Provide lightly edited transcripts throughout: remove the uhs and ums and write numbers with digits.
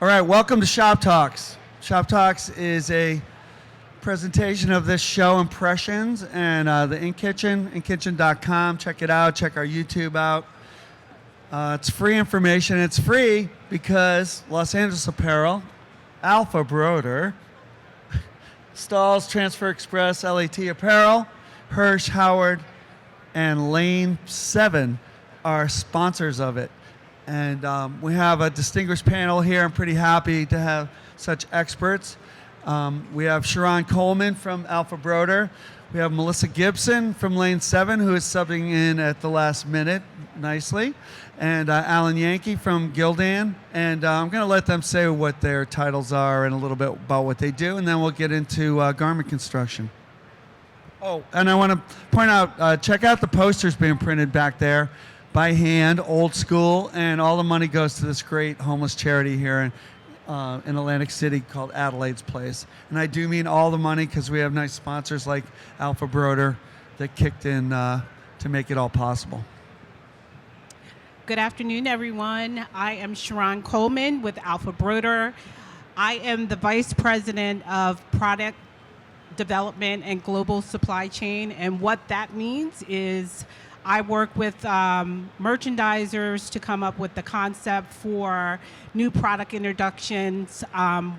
All right, welcome to Shop Talks. Shop Talks is a presentation of this show, Impressions, and the In Kitchen, inkitchen.com. Check it out. Check our YouTube out. It's free information. It's free because Los Angeles Apparel, AlphaBroder, Stalls, Transfer Express, LAT Apparel, Hirsch, Howard, and Lane 7 are sponsors of it. And we have a distinguished panel here. I'm pretty happy to have such experts. We have Cheron Coleman from AlphaBroder. We have Milissa Gibson from Lane 7, who is subbing in at the last minute nicely. And Alan Yankey from Gildan. And I'm going to let them say what their titles are and a little bit about what they do, and then we'll get into garment construction. Oh, and I want to point out, check out the posters being printed back there by hand, old school, and all the money goes to this great homeless charity here in Atlantic City called Adelaide's Place. And I do mean all the money because we have nice sponsors like AlphaBroder that kicked in to make it all possible. Good afternoon, everyone. I am Cheron Coleman with AlphaBroder. I am the Vice President of Product Development and Global Supply Chain, and what that means is I work with merchandisers to come up with the concept for new product introductions,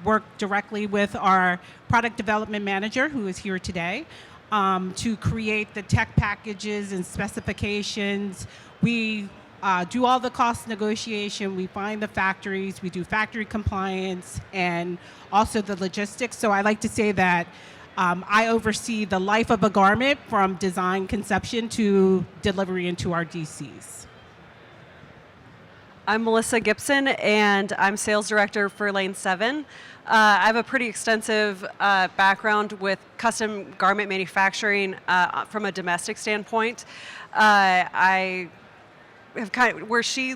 work directly with our product development manager, who is here today, to create the tech packages and specifications. We do all the cost negotiation, we find the factories, we do factory compliance, and also the logistics. So I like to say that I oversee the life of a garment from design conception to delivery into our DCs. I'm Milissa Gibson, and I'm sales director for Lane 7. I have a pretty extensive background with custom garment manufacturing from a domestic standpoint. I have kind of, where she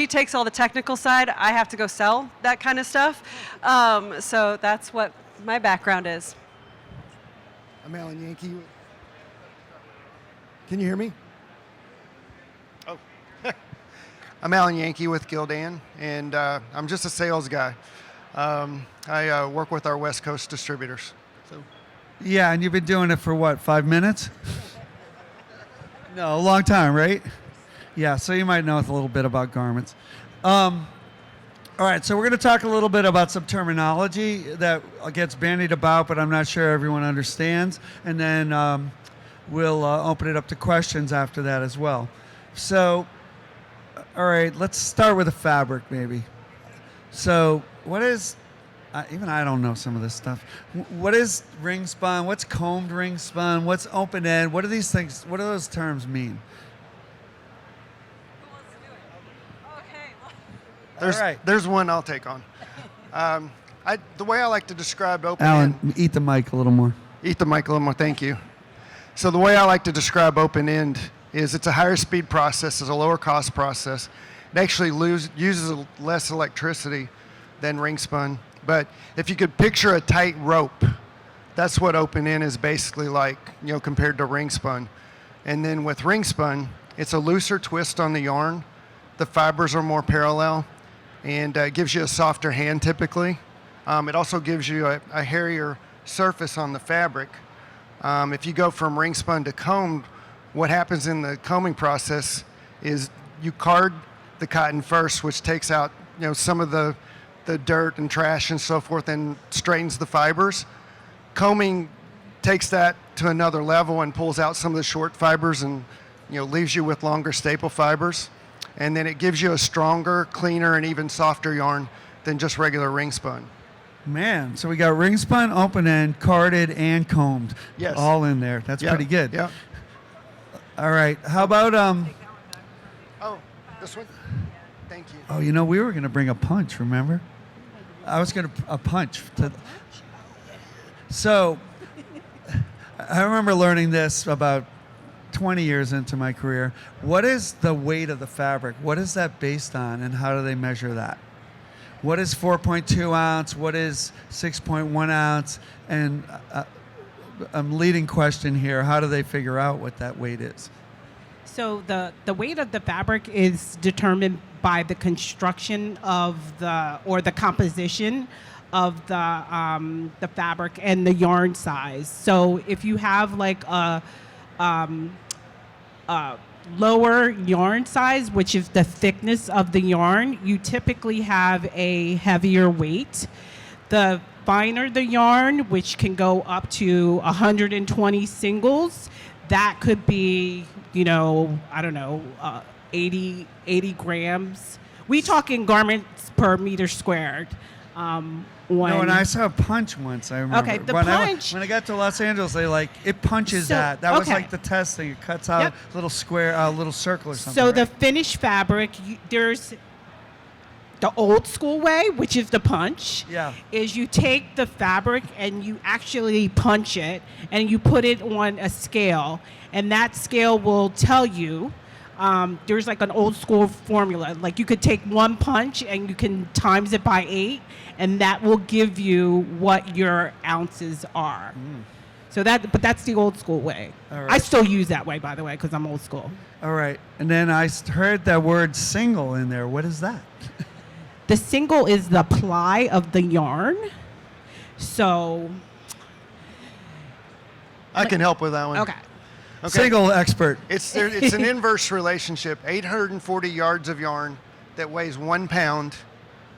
takes all the technical side, I have to go sell that kind of stuff. So that's what my background is. I'm Alan Yankey. Can you hear me? Oh. I'm Alan Yankey with Gildan, and I'm just a sales guy. I work with our West Coast distributors. So. Yeah, and you've been doing it for what, 5 minutes? No, a long time, right? Yeah, so you might know a little bit about garments. All right, so we're going to talk a little bit about some terminology that gets bandied about, but I'm not sure everyone understands. And then we'll open it up to questions after that as well. So, all right, let's start with the fabric maybe. So what is, even I don't know some of this stuff. What is ring spun? What's combed ring spun? What's open end? What do these things, what do those terms mean? There's one I'll take on. The way I like to describe open Alan, end. eat the mic a little more. Eat the mic a little more, thank you. So the way I like to describe open end is it's a higher speed process, it's a lower cost process. It actually uses less electricity than ring spun. But if you could picture a tight rope, that's what open end is basically like, compared to ring spun. And then with ring spun, it's a looser twist on the yarn. The fibers are more parallel, and gives you a softer hand typically. It also gives you a hairier surface on the fabric. If you go from ring spun to combed, what happens in the combing process is you card the cotton first, which takes out some of the dirt and trash and so forth and straightens the fibers. Combing takes that to another level and pulls out some of the short fibers and leaves you with longer staple fibers. And then it gives you a stronger, cleaner, and even softer yarn than just regular ring spun. Man, so we got ring spun, open end, carded, and combed. Yes. All in there. That's pretty good. Yeah. All right. How about Oh, this one? Thank you. Oh, we were going to bring a punch, remember? I was going to a punch. So I remember learning this about 20 years into my career. What is the weight of the fabric? What is that based on, and how do they measure that? What is 4.2 ounce? What is 6.1 ounce? And I'm leading question here. How do they figure out what that weight is? So the weight of the fabric is determined by the construction of the composition of the fabric and the yarn size. So if you have like a lower yarn size, which is the thickness of the yarn, you typically have a heavier weight. The finer the yarn, which can go up to 120 singles, that could be, I don't know, 80 grams. We talking garments per meter squared. No, and I saw a punch once, I remember. Okay, the when punch. When I got to Los Angeles, it punches that. That was okay. like the test thing. It cuts out Yep. a little square, a little circle or something. So right? the finished fabric, there's the old school way, which is the punch. Yeah. Is you take the fabric and you actually punch it and you put it on a scale, and that scale will tell you. There's like an old school formula. Like you could take one punch and you can times it by 8, and that will give you what your ounces are. So but that's the old school way. All right. I still use that way, by the way, because I'm old school. All right. And then I heard that word single in there. What is that? The single is the ply of the yarn. So, I can help with that one. okay. Okay. Single expert. It's an inverse relationship. 840 yards of yarn that weighs 1 pound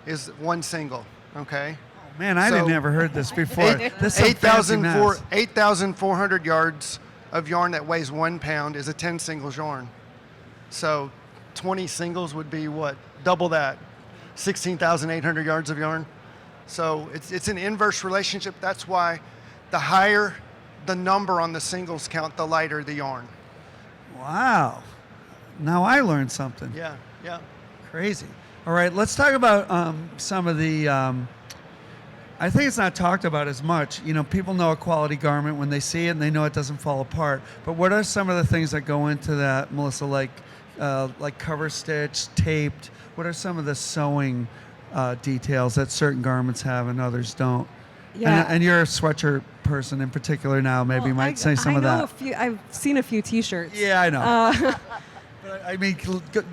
is one single. Okay. Man, I So- didn't ever heard this before. This is some fancy math. 8,400 yards of yarn that weighs 1 pound is a 10 singles yarn. So 20 singles would be what? Double that. 16,800 yards of yarn. So it's an inverse relationship. That's why the higher the number on the singles count, the lighter the yarn. Wow. Now I learned something. Yeah, yeah. Crazy. All right, let's talk about some of the. I think it's not talked about as much. People know a quality garment when they see it and they know it doesn't fall apart. But what are some of the things that go into that, Melissa? Like cover stitch, taped. What are some of the sewing details that certain garments have and others don't? Yeah. And you're a sweatshirt person in particular now. Maybe you might say some of that. I've seen a few T-shirts. Yeah, I know. But I mean,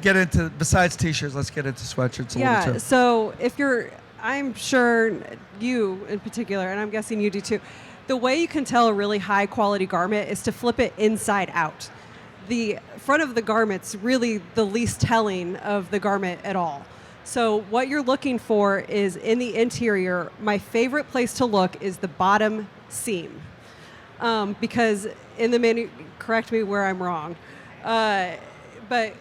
get into, besides T-shirts, let's get into sweatshirts a little too. So I'm sure you in particular, and I'm guessing you do too, the way you can tell a really high quality garment is to flip it inside out. The front of the garment's really the least telling of the garment at all. So what you're looking for is in the interior, my favorite place to look is the bottom seam. Because in the menu, correct me where I'm wrong, but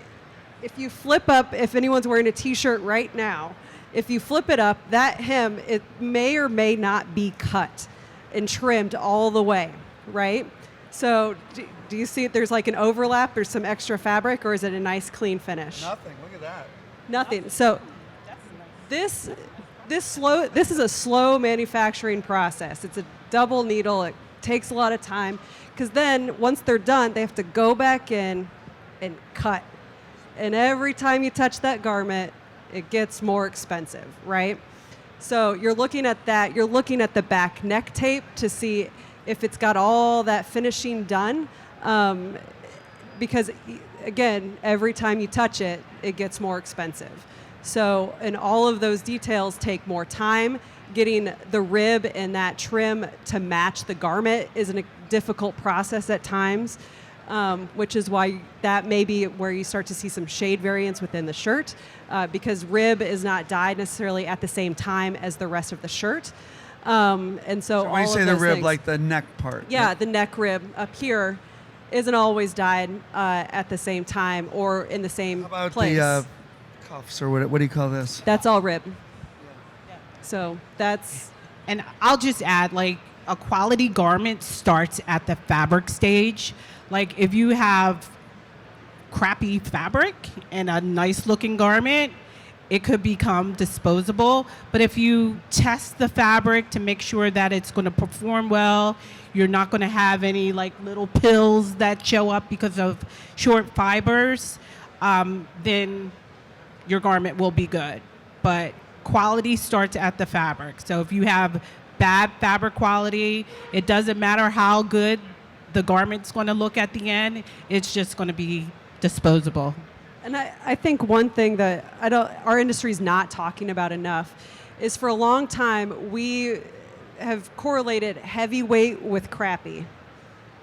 if you flip up, if anyone's wearing a T-shirt right now, if you flip it up, that hem, it may or may not be cut and trimmed all the way, right? So do you see it? There's like an overlap, there's some extra fabric, or is it a nice clean finish? Nothing. Look at that. Nothing. So this is a slow manufacturing process. It's a double needle. It takes a lot of time because then once they're done, they have to go back in and cut. And every time you touch that garment, it gets more expensive, right? So you're looking at that. You're looking at the back neck tape to see if it's got all that finishing done. Because again, every time you touch it, it gets more expensive. So, and all of those details take more time. Getting the rib and that trim to match the garment is a difficult process at times, which is why that may be where you start to see some shade variance within the shirt, because rib is not dyed necessarily at the same time as the rest of the shirt. And so all When you of say the those rib, things- like the neck part. yeah, the neck rib up here isn't always dyed at the same time or in the same How about place. the cuffs, or what do you call this? That's all rib. So that's And I'll just add, like, a quality garment starts at the fabric stage. Like, if you have crappy fabric and a nice looking garment, it could become disposable. But if you test the fabric to make sure that it's going to perform well, you're not going to have any like little pills that show up because of short fibers, then your garment will be good. But quality starts at the fabric. So if you have bad fabric quality, it doesn't matter how good the garment's going to look at the end. It's just going to be disposable. And I think one thing that our industry's not talking about enough is for a long time we have correlated heavyweight with crappy.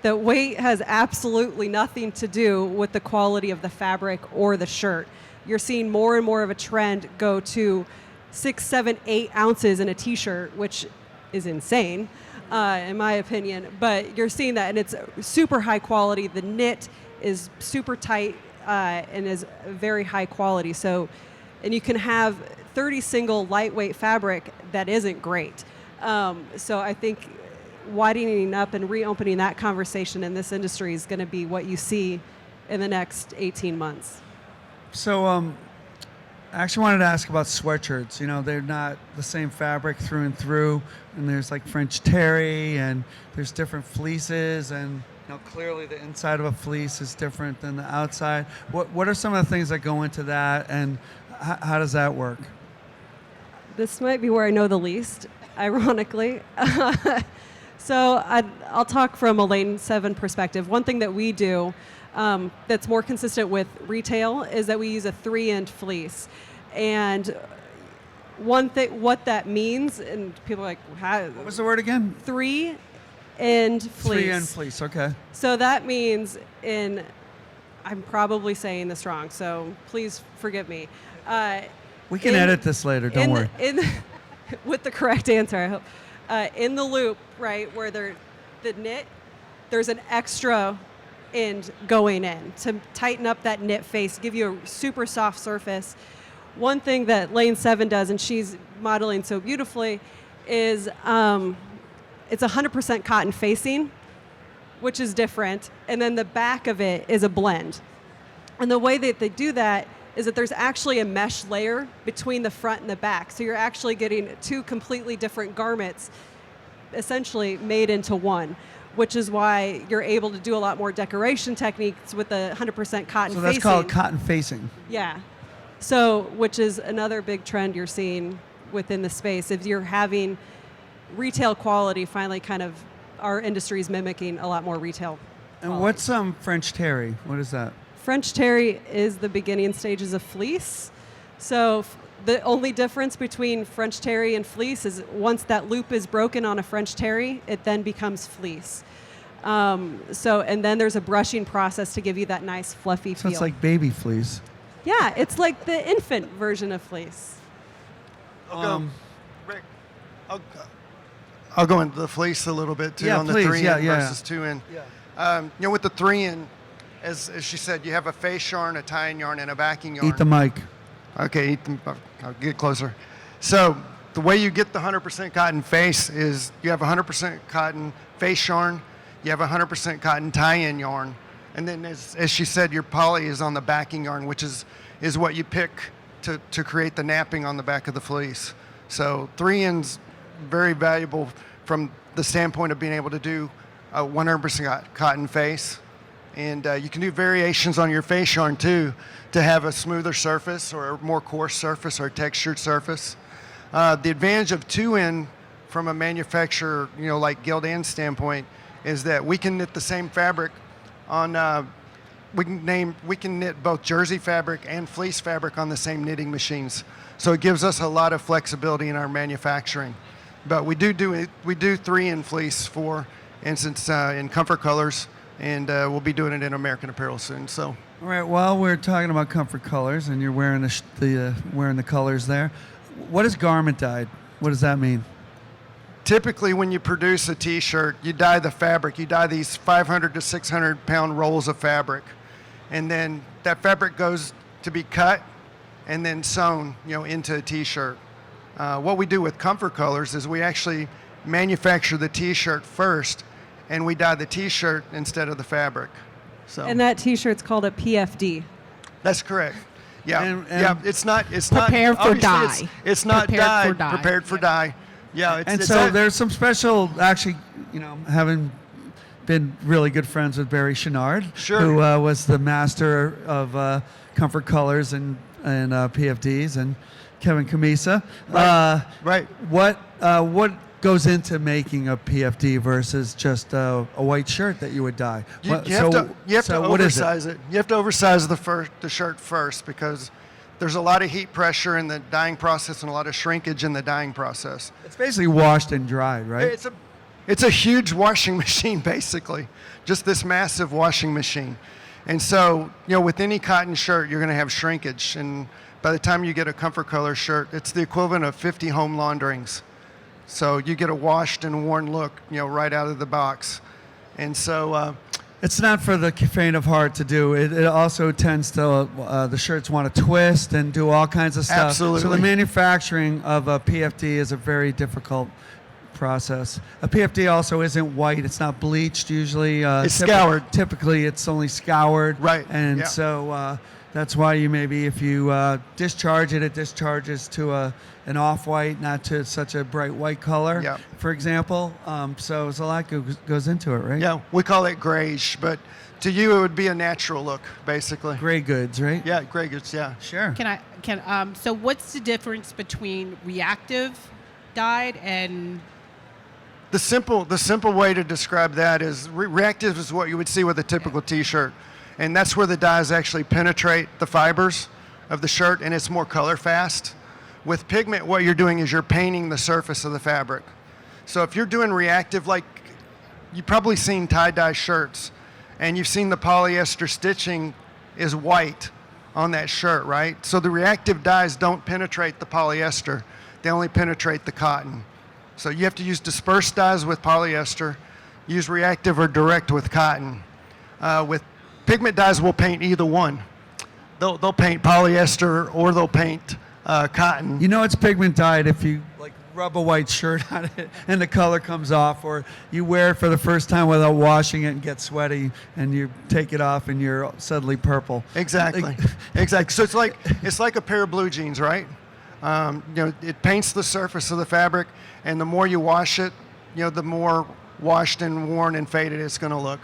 The weight has absolutely nothing to do with the quality of the fabric or the shirt. You're seeing more and more of a trend go to 6, 7, 8 ounces in a t-shirt, which is insane, in my opinion. But you're seeing that, and it's super high quality. The knit is super tight and is very high quality. So, and you can have 30 single lightweight fabric that isn't great. So I think widening up and reopening that conversation in this industry is going to be what you see in the next 18 months. So, I actually wanted to ask about sweatshirts. You know, they're not the same fabric through and through, and there's like French terry, and there's different fleeces, and you know, clearly the inside of a fleece is different than the outside. What are some of the things that go into that, and how does that work? This might be where I know the least, ironically. So I'll talk from a Lane 7 perspective. One thing that we do that's more consistent with retail is that we use a 3-end fleece. And one thing, what that means, and people are like, What was the word again? 3-end fleece. 3-end fleece, okay. So that means I'm probably saying this wrong, so please forgive me. We can edit this later, don't worry. With the correct answer, I hope. In the loop, right, where the knit, there's an extra end going in to tighten up that knit face, give you a super soft surface. One thing that Lane 7 does, and she's modeling so beautifully, is it's 100% cotton facing, which is different, and then the back of it is a blend. And the way that they do that is that there's actually a mesh layer between the front and the back. So you're actually getting 2 completely different garments essentially made into one, which is why you're able to do a lot more decoration techniques with the 100% cotton facing. So that's called cotton facing. Yeah. So, which is another big trend you're seeing within the space. If you're having retail quality, finally kind of our industry is mimicking a lot more retail And quality. what's French terry? What is that? French terry is the beginning stages of fleece. So the only difference between French terry and fleece is once that loop is broken on a French terry, it then becomes fleece. And then there's a brushing process to give you that nice fluffy So feel. it's like baby fleece. Yeah, it's like the infant version of fleece. Rick, I'll go into the fleece a little bit too, Yeah, on please. the 3-end Yeah. versus 2-end. You know, with the 3-end, as she said, you have a face yarn, a tie-in yarn, and a backing yarn. Eat the mic. Okay, I'll get closer. So the way you get the 100% cotton face is you have 100% cotton face yarn, you have 100% cotton tie-in yarn, and then as she said, your poly is on the backing yarn, which is what you pick to create the napping on the back of the fleece. So 3-end's very valuable from the standpoint of being able to do a 100% cotton face. And you can do variations on your face yarn too to have a smoother surface or a more coarse surface or a textured surface. The advantage of 2-end from a manufacturer, you know, like Gildan standpoint, is that we can knit the same fabric on, we can knit both jersey fabric and fleece fabric on the same knitting machines. So it gives us a lot of flexibility in our manufacturing. But we do 3-end fleece, for instance, in Comfort Colors. And we'll be doing it in American Apparel soon. So, All right. Well, we're talking about comfort colors, and you're wearing the colors there. What is garment dyed? What does that mean? typically when you produce a T-shirt, you dye the fabric. You dye these 500 to 600 pound rolls of fabric, and then that fabric goes to be cut and then sewn, into a T-shirt. What we do with Comfort Colors is we actually manufacture the T-shirt first, and we dye the T-shirt instead of the fabric. So. And that T-shirt's called a PFD. That's correct. Yeah, And It's not Prepared for obviously dye. It's not Prepared dyed. for dye. Prepared for dye. Yeah. And it's so that- there's some special, actually, having been really good friends with Barry Chenard, Sure. who was the master of Comfort Colors and PFDs, and Kevin Kamisa. Right. What goes into making a PFD versus just a white shirt that you would dye? You have to what is oversize it? You have to oversize the shirt first because there's a lot of heat pressure in the dyeing process and a lot of shrinkage in the dyeing process. It's basically washed and dried, right? It's a huge washing machine, basically, just this massive washing machine. And so, with any cotton shirt, you're going to have shrinkage. And by the time you get a Comfort Color shirt, it's the equivalent of 50 home launderings. So you get a washed and worn look, right out of the box. And so it's not for the faint of heart to do. It also tends to, the shirts want to twist and do all kinds of stuff. Absolutely. So the manufacturing of a PFD is a very difficult process. A PFD also isn't white. It's not bleached usually. It's scoured. Typically, it's only scoured. Right. And yeah. so that's why if you discharge it, it discharges to an off-white, not to such a bright white color, Yeah. for example. So there's a lot goes into it, right? Yeah, we call it grayish, but to you it would be a natural look, basically. Gray goods, right? Yeah, gray goods, yeah. Sure. So what's the difference between reactive dyed and The simple way to describe that is reactive is what you would see with a typical T-shirt, and that's where the dyes actually penetrate the fibers of the shirt, and it's more color fast. With pigment, what you're doing is you're painting the surface of the fabric. So if you're doing reactive, like you've probably seen tie-dye shirts, and you've seen the polyester stitching is white on that shirt, right? So the reactive dyes don't penetrate the polyester; they only penetrate the cotton. So you have to use dispersed dyes with polyester, use reactive or direct with cotton. With pigment dyes, we'll paint either one. They'll paint polyester or they'll paint cotton. You know it's pigment dyed if you rub a white shirt on it and the color comes off, or you wear it for the first time without washing it and get sweaty, and you take it off and you're suddenly purple. Exactly. Exactly. So it's like a pair of blue jeans, right? It paints the surface of the fabric, and the more you wash it, the more washed and worn and faded it's going to look.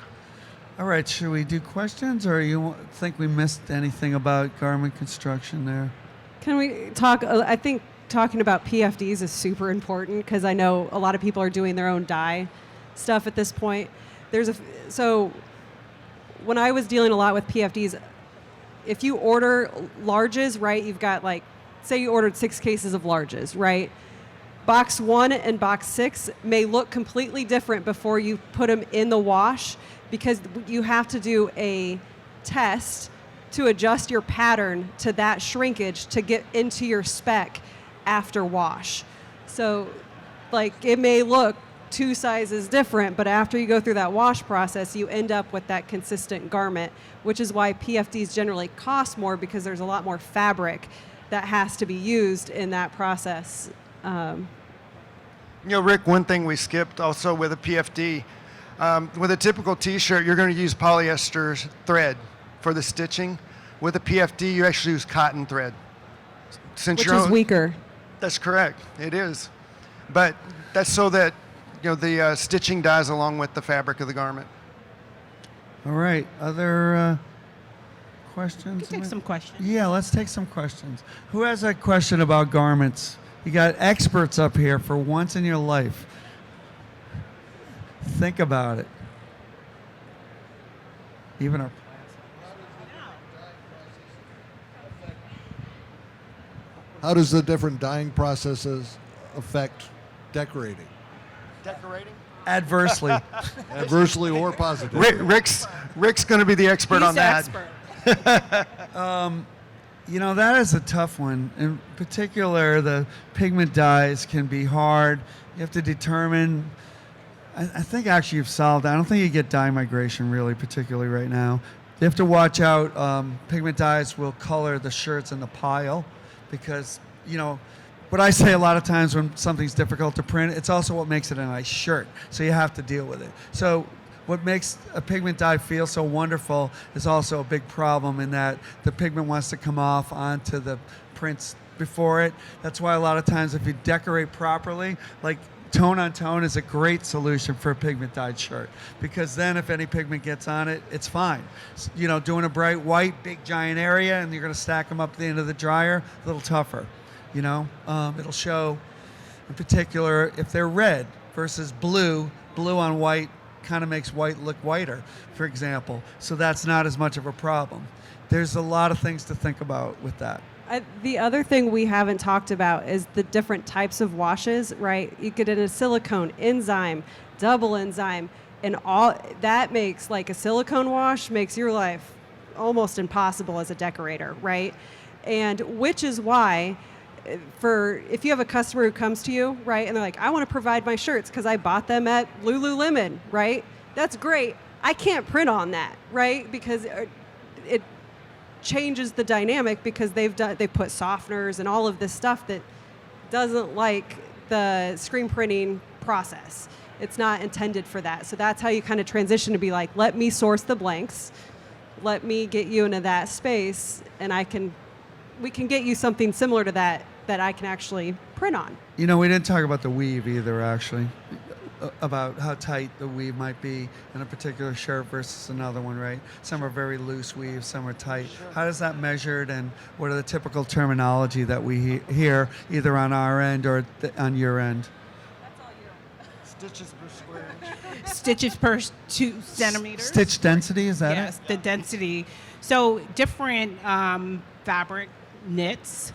All right, should we do questions, or you think we missed anything about garment construction there? Can we talk? I think talking about PFDs is super important because I know a lot of people are doing their own dye stuff at this point. So when I was dealing a lot with PFDs, if you order larges, right, you've got say you ordered 6 cases of larges, right? Box 1 and box 6 may look completely different before you put them in the wash because you have to do a test to adjust your pattern to that shrinkage to get into your spec after wash. So it may look 2 sizes different, but after you go through that wash process, you end up with that consistent garment, which is why PFDs generally cost more because there's a lot more fabric that has to be used in that process. Rick, one thing we skipped also with a PFD, with a typical T-shirt, you're going to use polyester thread for the stitching. With a PFD, you actually use cotton thread. Which is weaker. That's correct. It is. But that's so that the stitching dyes along with the fabric of the garment. All right. Other questions? We can take some questions. Yeah, let's take some questions. Who has a question about garments? You got experts up here for once in your life. Think about it. Even our How does the different dyeing processes affect decorating? Decorating? adversely. Adversely or positively. Rick's going to be the expert He's on the that. expert. You know, that is a tough one. In particular, the pigment dyes can be hard. You have to determine. I think actually you've solved that. I don't think you get dye migration really, particularly right now. You have to watch out. Pigment dyes will color the shirts in the pile because, you know, what I say a lot of times when something's difficult to print, it's also what makes it a nice shirt. So you have to deal with it. So what makes a pigment dye feel so wonderful is also a big problem in that the pigment wants to come off onto the prints before it. That's why a lot of times if you decorate properly, like tone on tone is a great solution for a pigment dyed shirt, because then if any pigment gets on it, it's fine. You know, doing a bright white, big giant area, and you're going to stack them up at the end of the dryer, a little tougher. You know, it'll show in particular, if they're red versus blue, blue on white kind of makes white look whiter, for example. So that's not as much of a problem. There's a lot of things to think about with that. The other thing we haven't talked about is the different types of washes, right? You get in a silicone, enzyme, double enzyme, and all that makes, like, a silicone wash makes your life almost impossible as a decorator, right? And which is why, if you have a customer who comes to you, right, and they're like, I want to provide my shirts because I bought them at Lululemon, right? That's great. I can't print on that, right? Because it changes the dynamic, because they put softeners and all of this stuff that doesn't like the screen printing process. It's not intended for that. So that's how you kind of transition to be like, let me source the blanks, let me get you into that space, and we can get you something similar to that I can actually print on. You know, we didn't talk about the weave either, actually, about how tight the weave might be in a particular shirt versus another one, right? Some are very loose weaves, some are tight. How does that measured, and what are the typical terminology that we hear either on our end or on your end? Stitches per square inch. Stitches per 2 centimeters. Stitch density, is that Yes, it? the density. So different fabric knits.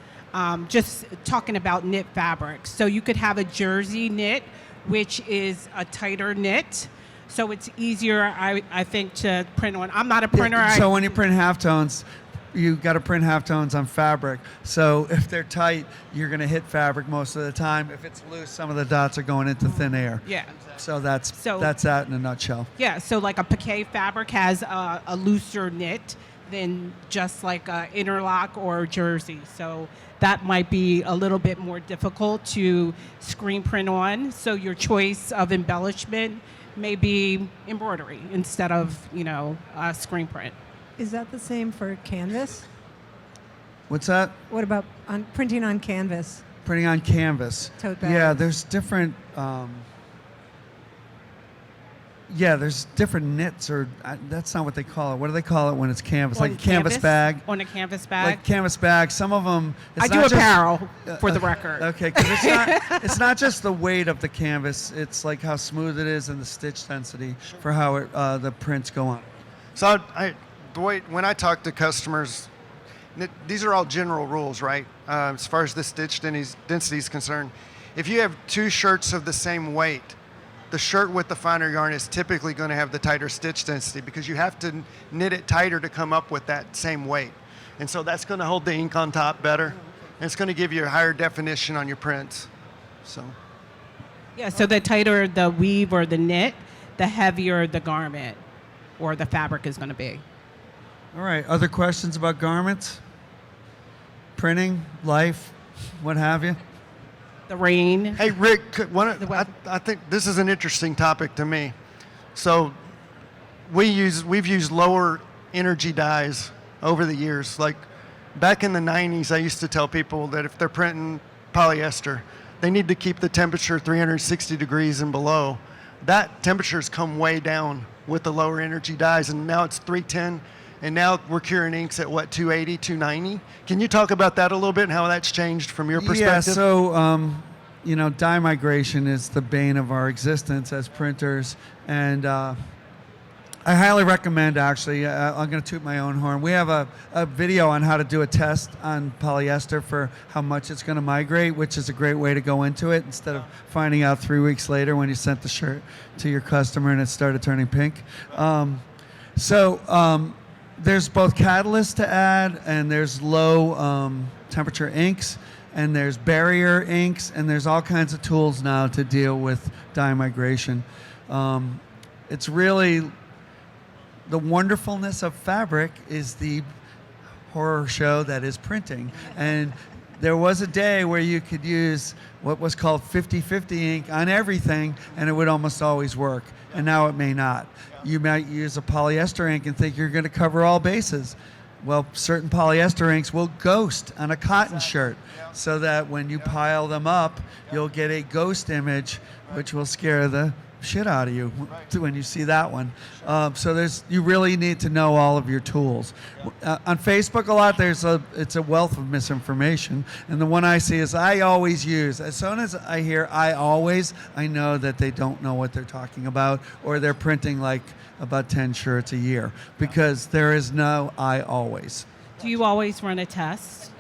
Just talking about knit fabrics. So you could have a jersey knit, which is a tighter knit. So it's easier, I think, to print on. I'm not a printer. So when you print halftones, you got to print halftones on fabric. So if they're tight, you're going to hit fabric most of the time. If it's loose, some of the dots are going into thin air. Yeah. So that's that in a nutshell. Yeah, so like a piqué fabric has a looser knit than just like a interlock or jersey. So that might be a little bit more difficult to screen print on. So your choice of embellishment may be embroidery instead of, screen print. Is that the same for canvas? What's that? What about printing on canvas? Printing on canvas. Tote bags. Yeah, there's different. There's different knits, or that's not what they call it. What do they call it when it's canvas? On Like a canvas bag. On a canvas bag. Like canvas bag. Some of them. I do apparel, for the record. Okay, because it's not just the weight of the canvas. It's like how smooth it is and the stitch density for how the prints go on. So when I talk to customers, these are all general rules, right? As far as the stitch density is concerned. If you have 2 shirts of the same weight, the shirt with the finer yarn is typically going to have the tighter stitch density, because you have to knit it tighter to come up with that same weight. And so that's going to hold the ink on top better. And it's going to give you a higher definition on your prints. So. Yeah, so the tighter the weave or the knit, the heavier the garment or the fabric is going to be. All right. Other questions about garments? Printing, life, what have you? The rain. Hey, Rick, weather. I think this is an interesting topic to me. So we've used lower energy dyes over the years. Like back in the 90s, I used to tell people that if they're printing polyester, they need to keep the temperature 360 degrees and below. That temperature's come way down with the lower energy dyes, and now it's 310, and now we're curing inks at 280, 290. Can you talk about that a little bit and how that's changed from your perspective? Yeah, so dye migration is the bane of our existence as printers, and I highly recommend, actually, I'm going to toot my own horn. We have a video on how to do a test on polyester for how much it's going to migrate, which is a great way to go into it instead of finding out 3 weeks later when you sent the shirt to your customer and it started turning pink. There's both catalysts to add, and there's low temperature inks, and there's barrier inks, and there's all kinds of tools now to deal with dye migration. It's really the wonderfulness of fabric is the horror show that is printing. And there was a day where you could use what was called 50-50 ink on everything, and it would almost always work. And now it may not. You might use a polyester ink and think you're going to cover all bases. Well, certain polyester inks will ghost on a cotton shirt, so that when you pile them up, you'll get a ghost image, which will scare the shit out of you when you see that one. So you really need to know all of your tools. On Facebook a lot, it's a wealth of misinformation, and the one I see is I always use. As soon as I hear I always, I know that they don't know what they're talking about, or they're printing like about 10 shirts a year, because there is no I always. Do you always run a test?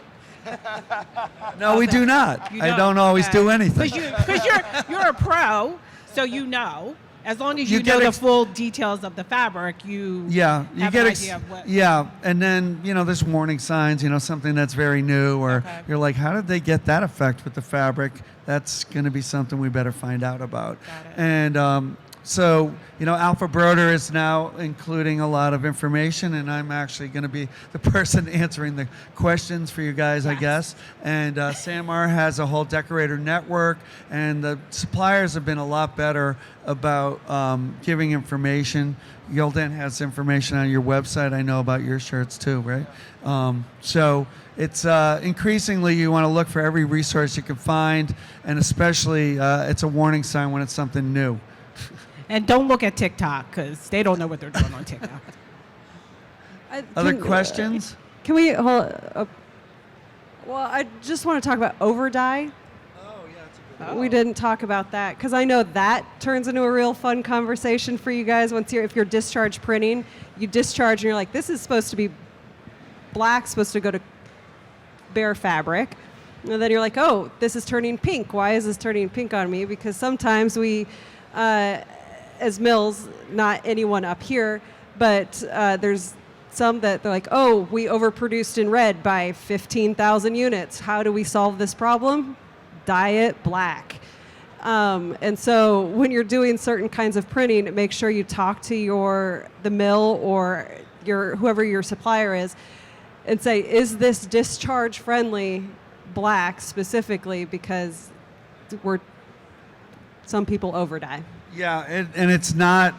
No, we do not. You I don't always do anything. Because you're a pro, so you know. As long as You you get know the ex- full details of the fabric, you Yeah, you have get an idea of what. yeah, and then there's warning signs. Something that's very new, or Okay. you're like, how did they get that effect with the fabric? That's going to be something we better find out about. Got it. And so AlphaBroder is now including a lot of information, and I'm actually going to be the person answering the questions for you guys, I Yes. guess. And Samar has a whole decorator network, and the suppliers have been a lot better about giving information. Yoldan has information on your website. I know about your shirts too, right? So it's increasingly you want to look for every resource you can find, and especially it's a warning sign when it's something new. And don't look at TikTok because they don't know what they're doing on TikTok. Other questions? Can we hold? Well, I just want to talk about overdye. We didn't talk about that because I know that turns into a real fun conversation for you guys. If you're discharge printing, you discharge and you're like, this is supposed to be black, supposed to go to bare fabric. And then you're like, oh, this is turning pink. Why is this turning pink on me? Because sometimes we, as mills, not anyone up here, but there's some that they're like, oh, we overproduced in red by 15,000 units. How do we solve this problem? Dye it black. And so when you're doing certain kinds of printing, make sure you talk to the mill or whoever your supplier is and say, is this discharge friendly black specifically, because some people overdye. Yeah, and it's not.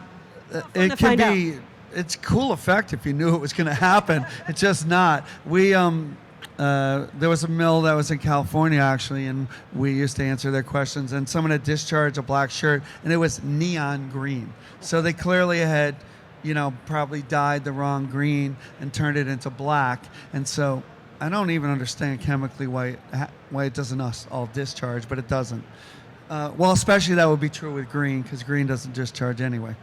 It can find be. It's a cool effect if you knew it was going to happen. It's just not. We there was a mill that was in California actually, and we used to answer their questions. And someone had discharged a black shirt, and it was neon green. So they clearly had, probably dyed the wrong green and turned it into black. And so I don't even understand chemically why it doesn't all discharge, but it doesn't. Well, especially that would be true with green, because green doesn't discharge anyway.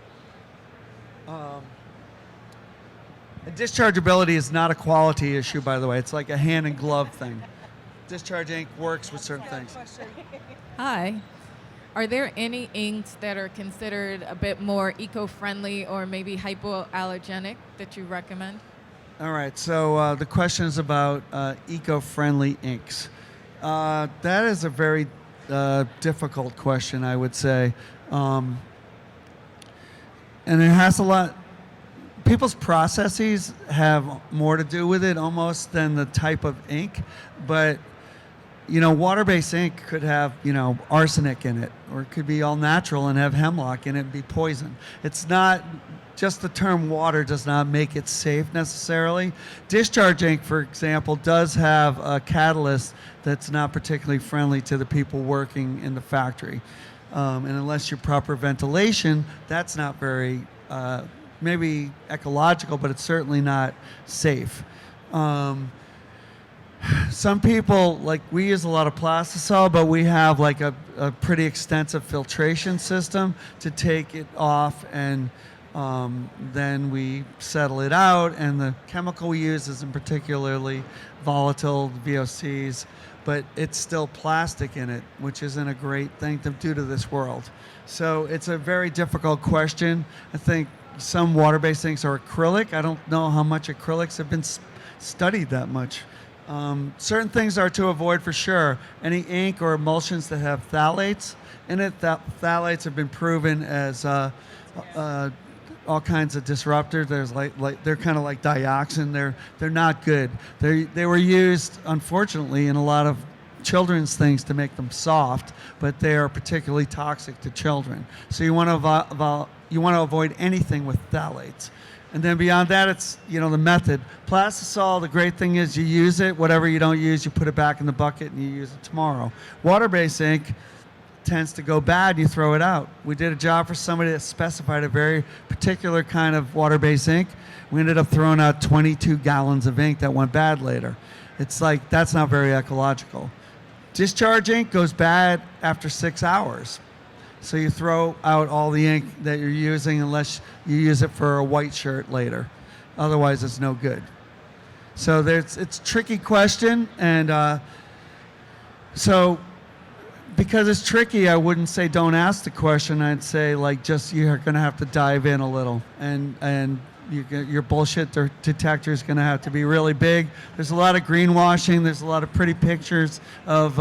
Dischargeability is not a quality issue, by the way. It's like a hand and glove thing. Discharge ink works with certain things. Hi. Are there any inks that are considered a bit more eco-friendly or maybe hypoallergenic that you recommend? All right, so the question is about eco-friendly inks. That is a very difficult question, I would say. And it has a lot. People's processes have more to do with it almost than the type of ink. But, water-based ink could have, arsenic in it, or it could be all natural and have hemlock in it and be poison. It's not. Just the term water does not make it safe necessarily. Discharge ink, for example, does have a catalyst that's not particularly friendly to the people working in the factory. And unless you're proper ventilation, that's not very, maybe ecological, but it's certainly not safe. Some people, we use a lot of plastisol, but we have a pretty extensive filtration system to take it off, and then we settle it out, and the chemical we use isn't particularly volatile, VOCs, but it's still plastic in it, which isn't a great thing to do to this world. So it's a very difficult question. I think some water-based inks are acrylic. I don't know how much acrylics have been studied that much. Certain things are to avoid for sure. Any ink or emulsions that have phthalates in it, phthalates have been proven as all kinds of disruptors. There's they're kind of like dioxin. They're not good. They were used, unfortunately, in a lot of children's things to make them soft, but they are particularly toxic to children. So you want to avoid anything with phthalates. And then beyond that, it's the method. Plastisol, the great thing is you use it. Whatever you don't use, you put it back in the bucket and you use it tomorrow. Water-based ink tends to go bad, you throw it out. We did a job for somebody that specified a very particular kind of water-based ink. We ended up throwing out 22 gallons of ink that went bad later. It's like, that's not very ecological. Discharge ink goes bad after 6 hours. So you throw out all the ink that you're using unless you use it for a white shirt later. Otherwise, it's no good. So it's a tricky question, and so because it's tricky, I wouldn't say don't ask the question. I'd say like just you're going to have to dive in a little, and your bullshit detector is going to have to be really big. There's a lot of greenwashing. There's a lot of pretty pictures of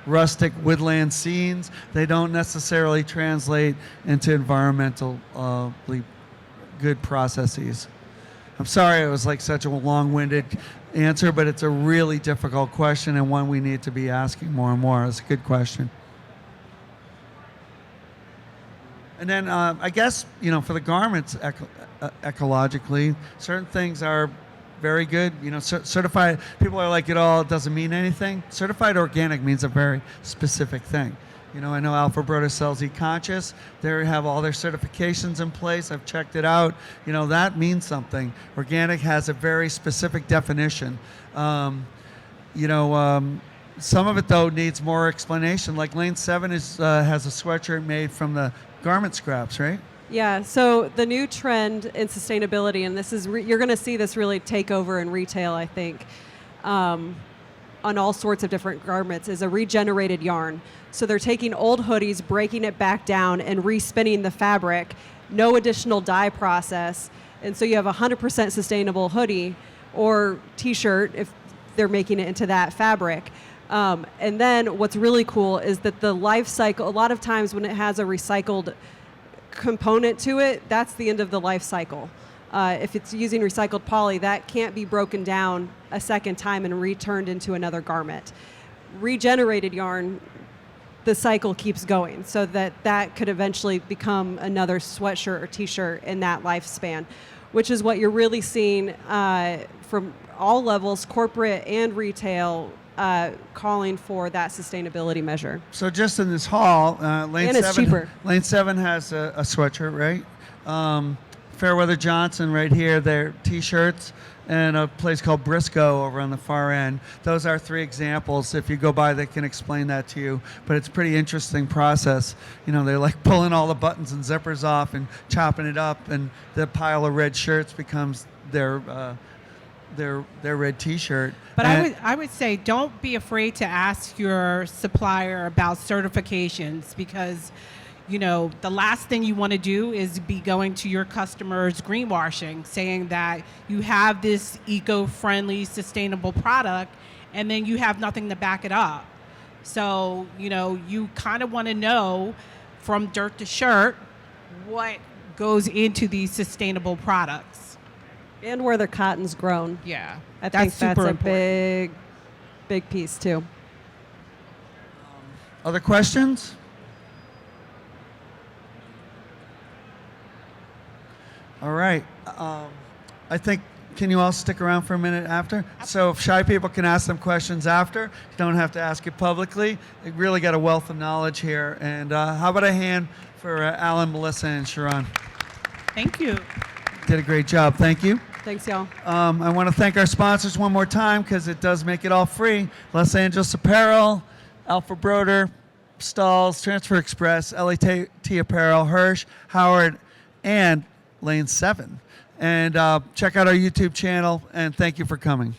rustic woodland scenes. They don't necessarily translate into environmentally good processes. I'm sorry it was like such a long-winded answer, but it's a really difficult question and one we need to be asking more and more. It's a good question. And then I guess, for the garments, ecologically, certain things are very good. Certified, people are like, it all doesn't mean anything. Certified organic means a very specific thing. I know AlphaBroder sells E-Conscious. They have all their certifications in place. I've checked it out. That means something. Organic has a very specific definition. Some of it, though, needs more explanation. Like Lane 7 has a sweatshirt made from the garment scraps, right? Yeah, so the new trend in sustainability, and this is you're going to see this really take over in retail, I think, on all sorts of different garments, is a regenerated yarn. So they're taking old hoodies, breaking it back down, and respinning the fabric, no additional dye process, and so you have a 100% sustainable hoodie or T-shirt if they're making it into that fabric. And then what's really cool is that the life cycle, a lot of times when it has a recycled component to it, that's the end of the life cycle. If it's using recycled poly, that can't be broken down a second time and returned into another garment. Regenerated yarn, the cycle keeps going, so that could eventually become another sweatshirt or T-shirt in that lifespan, which is what you're really seeing from all levels, corporate and retail, calling for that sustainability measure. So just in this hall, Lane And 7, it's cheaper. Lane 7 has a sweatshirt, right? Fairweather Johnson right here, their T-shirts, and a place called Briscoe over on the far end. Those are 3 examples. If you go by, they can explain that to you. But it's a pretty interesting process. They're like pulling all the buttons and zippers off and chopping it up, and the pile of red shirts becomes their red T-shirt. But I would say don't be afraid to ask your supplier about certifications, because the last thing you want to do is be going to your customers greenwashing, saying that you have this eco-friendly, sustainable product, and then you have nothing to back it up. So, you kind of want to know from dirt to shirt what goes into these sustainable products. And where the cotton's grown. Yeah, I think that's super a important. big piece too. Other questions? All right. I think, can you all stick around for a minute after? So if shy people can ask them questions after, you don't have to ask it publicly. They really got a wealth of knowledge here. And how about a hand for Alan, Melissa, and Cheron? Thank you. Did a great job. Thank you. Thanks, y'all. I want to thank our sponsors one more time because it does make it all free. Los Angeles Apparel, AlphaBroder, Stalls, Transfer Express, LAT Apparel, Hirsch, Howard, and Lane 7. And check out our YouTube channel, and thank you for coming.